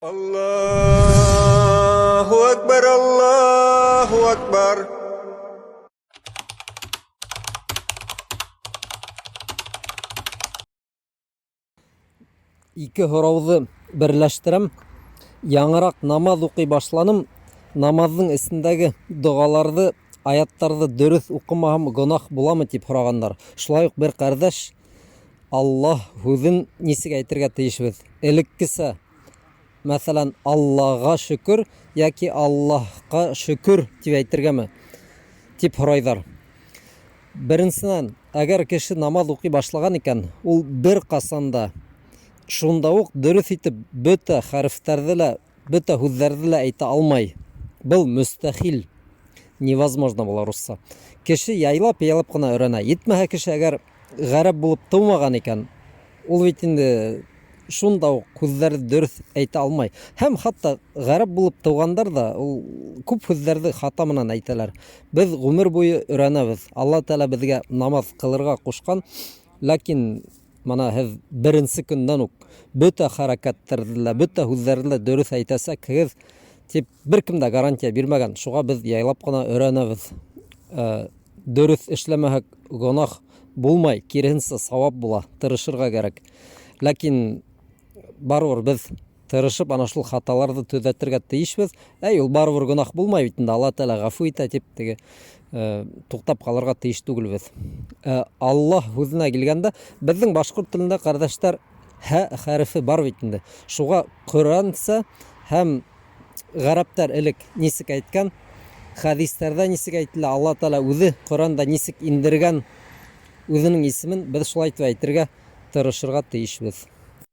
Allahu Akbar, Allahu Akbar. Ике һорауҙы берләштерәм. Яңыраҡ намаҙ уҡый башланым. Намаҙҙың эсендәге доғаларҙы, аяттарҙы дөрөҫ уҡымаһам, гонаһ буламы тип һорағандар. Шулай уҡ бер ҡәрҙәш, Аллаһ һүҙен нисек әйтергә тейешбеҙ? Элеккесә, мәҫәлән, Аллаға шөкөр яки Аллаһҡа шөкөр тип әйтергәме? Тип һорайҙар. Беренсенән, әгәр кеше намаҙ уҡый башлаған икән, ул бер ҡасанда шунда уҡ дөрөҫ итеп бөтә хәрефтәрҙе лә, бөтә һүҙҙәрҙе лә әйтә алмай. Был мөстәхил, невозможно була русса. Кеше яйлап-яйлап ҡына өйрәнә. Етмәһә, кеше әгәр ғәрәп булып тыумаған икән, ул бит инде шунда уҡ һүҙҙәрҙе дөрөҫ әйтә алмай. Һәм хатта ғәрәп булып тыуғандар да ул күп һүҙҙәрҙе хата менән әйтәләр. Беҙ ғүмер буйы өйрәнәбеҙ. Алла Тәғәлә беҙгә намаҙ ҡылырға ҡушҡан, ләкин мана һеҙ беренсе көндән үк бөтә хәрәкәттәрҙе лә, бөтә һүҙҙәрҙе лә дөрөҫ әйтәсәкһегеҙ тип бер кем дә гарантия бирмәгән. Шуға беҙ яйлап ҡына өйрәнәбеҙ. Дөрөҫ эшләмәһәк, гонаһ булмай, киреһенсә сауап була. Тырышырға кәрәк. Ләкин барыбер беҙ тырышып ана шул хаталарҙы төҙәтергә тейешбеҙ. Ул барыбер гонаһ булмай бит инде, Алла Тәғәлә ғәфү итә тип теге туҡтап ҡалырға тейеш түгелбеҙ. Аллаһ һүҙенә килгәндә, беҙҙең башҡорт телендә, ҡәрҙәштәр, һә хәрефе бар бит инде. Шуға Ҡөрьәнсә һәм ғәрәптәр элек нисек әйткән, хәҙистәрҙә нисек әйтелә, Алла Тәғәлә үҙе Ҡөрьәндә нисек индергән үҙенең исемен, беҙ шулай итеп әйтергә тырышырға тейешбеҙ.